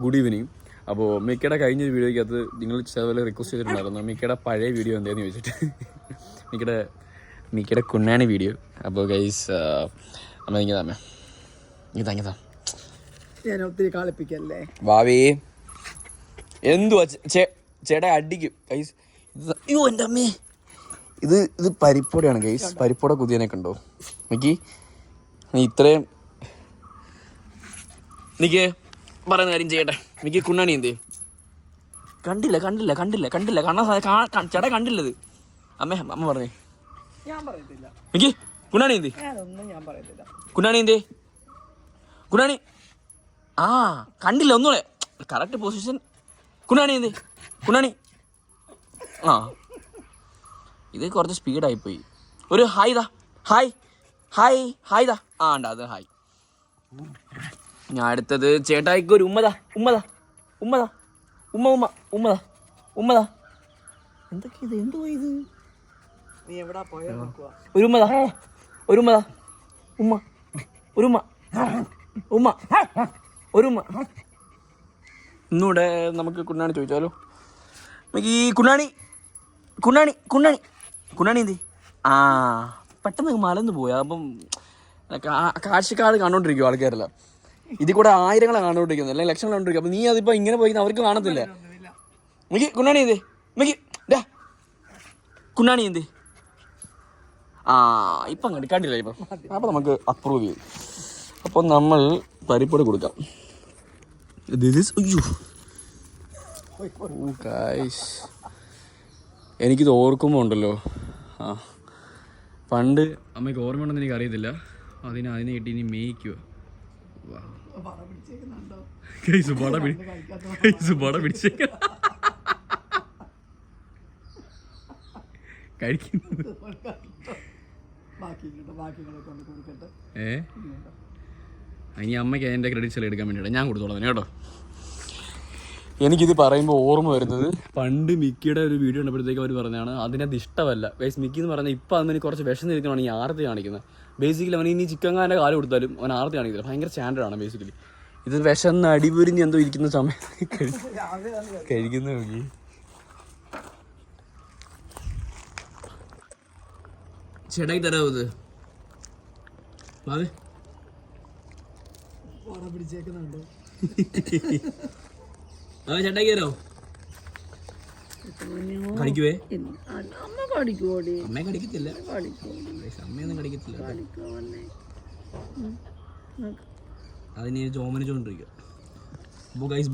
Good evening. അപ്പോൾ മിക്കയുടെ കഴിഞ്ഞ വീഡിയോയ്ക്കകത്ത് നിങ്ങൾ ചിലപോലെ റിക്വസ്റ്റ് ചെയ്തിട്ടുണ്ടായിരുന്നു മിക്കയുടെ പഴയ വീഡിയോ എന്താണെന്ന് ചോദിച്ചിട്ട്. മിക്കയുടെ കുണ്ണാണി വീഡിയോ. അപ്പോൾ ഗൈസ് അമ്മ ഇങ്ങനെ ഇതാ ഞാൻ ഒത്തിരി കളിപ്പിക്കല്ലേ ഭാവി എന്തുവാ ചേട്ടാ അടിക്കും ഗൈസ്. അയ്യോ എൻ്റെ അമ്മേ, ഇത് പരിപ്പോടെയാണ് ഗൈസ്. പരിപ്പോടെ കുതിയനൊക്കെ ഉണ്ടോ മിക്കി? നീ ഇത്രയും നിക്ക് പറയുന്ന കാര്യം ചെയ്യട്ടെ. മിക്കി കുണ്ണാണി എന്തേ കണ്ടില്ല ചേട്ടാ കണ്ടില്ലത്. അമ്മ പറഞ്ഞേ ഞാൻ പറയത്തില്ല. മിക്കി കുണ്ണാണി എന്തേ? ഞാൻ പറയത്തില്ല. കുണ്ണാണി എന്തേ? കുണ്ണാണി ആ കണ്ടില്ല ഒന്നുകൂടെ കറക്റ്റ് പൊസിഷൻ. കുണ്ണാണി എന്തേ? കുണ്ണാണി ആ ഇത് കുറച്ച് സ്പീഡായിപ്പോയി. ഒരു ഹായ് ദാ, ഹായ് ദാ. ആ ഉണ്ട് അത് ഹായ്. ഞാൻ അടുത്തത് ചേട്ടായിക്ക് ഒരു ഉമ്മതാ. എന്തൊക്കെ ഇത്? എന്തോ ഇത്? നീ എവിടാ പോയാ? ഒരു ഉമ്മ. ഇന്നൂടെ നമുക്ക് കുണ്ണാണി ചോദിച്ചാലോ? നമുക്ക് ഈ കുണ്ണാണി എന്ത്? ആ പെട്ടെന്ന് മലന്ന് പോയി. അപ്പം കാഴ്ചക്കാട് കണ്ടോണ്ടിരിക്കും ആൾക്കാരല്ല. ഇതിൽ കൂടെ ആയിരങ്ങളെ കണ്ടോണ്ടിരിക്കുന്നത്, അല്ലെങ്കിൽ ലക്ഷങ്ങൾ കണ്ടോണ്ടിരിക്കും. അപ്പം നീ അതിപ്പോൾ ഇങ്ങനെ പോയി അവർക്ക് കാണത്തില്ല. മിക്കി കുണ്ണാണി എന്ത്? മിക്കി കുണ്ണാണി എന്ത്? ആ ഇപ്പം കണ്ടില്ല ഇപ്പം. അപ്പം നമുക്ക് അപ്രൂവ് ചെയ്യും. അപ്പം നമ്മൾ പരിപ്പൊടി കൊടുക്കാം. അയ്യോ ഗൈസ്, എനിക്കിത് ഓർക്കുമ്പോൾ ഉണ്ടല്ലോ, ആ പണ്ട് അമ്മയ്ക്ക് ഓർമ്മയുണ്ടെന്ന് എനിക്ക് അറിയത്തില്ല. അതിനെ കിട്ടി ഇനി മേയ്ക്കുക. ഇനി അമ്മയ്ക്ക് അതിൻ്റെ ക്രെഡിറ്റ്സ് എല്ലാം എടുക്കാൻ വേണ്ടിയിട്ട് ഞാൻ കൊടുത്തോളാം തന്നെ കേട്ടോ. എനിക്കിത് പറയുമ്പോൾ ഓർമ്മ വരുന്നത് പണ്ട് മിക്കിയുടെ ഒരു വീഡിയോ കണ്ടപ്പോഴത്തേക്ക് അവർ പറഞ്ഞാണ് അതിനത് ഇഷ്ടമല്ല ഗൈസ്. മിക്കി എന്ന് പറഞ്ഞാൽ ഇപ്പം അതിന് കുറച്ച് വിഷം നിൽക്കണമെങ്കിൽ ഈ ആർത്തി കാണിക്കുന്നത്. ബേസിക്കലി അവൻ ഇനി ചിക്കൻകാരൻ്റെ കാലം കൊടുത്താലും അവൻ ആർത്തി കാണിക്കില്ല. ഭയങ്കര സ്റ്റാൻഡേർഡാണ് ബേസിക്കലി. ഇത് വിഷം അടിപൊരിഞ്ഞ് എന്തോ ഇരിക്കുന്ന സമയം കഴിക്കുന്ന നോക്കി. ചേട്ടായി തരാമോ ഇത്? ചേട്ടായി തരാമോ? കടിക്കുവേ? അമ്മ കടിക്കത്തില്ല, അമ്മയൊന്നും കടിക്കത്തില്ല. അതിന് ചോമനിച്ചോണ്ടിരിക്കുക. അപ്പോൾ ഗൈസ്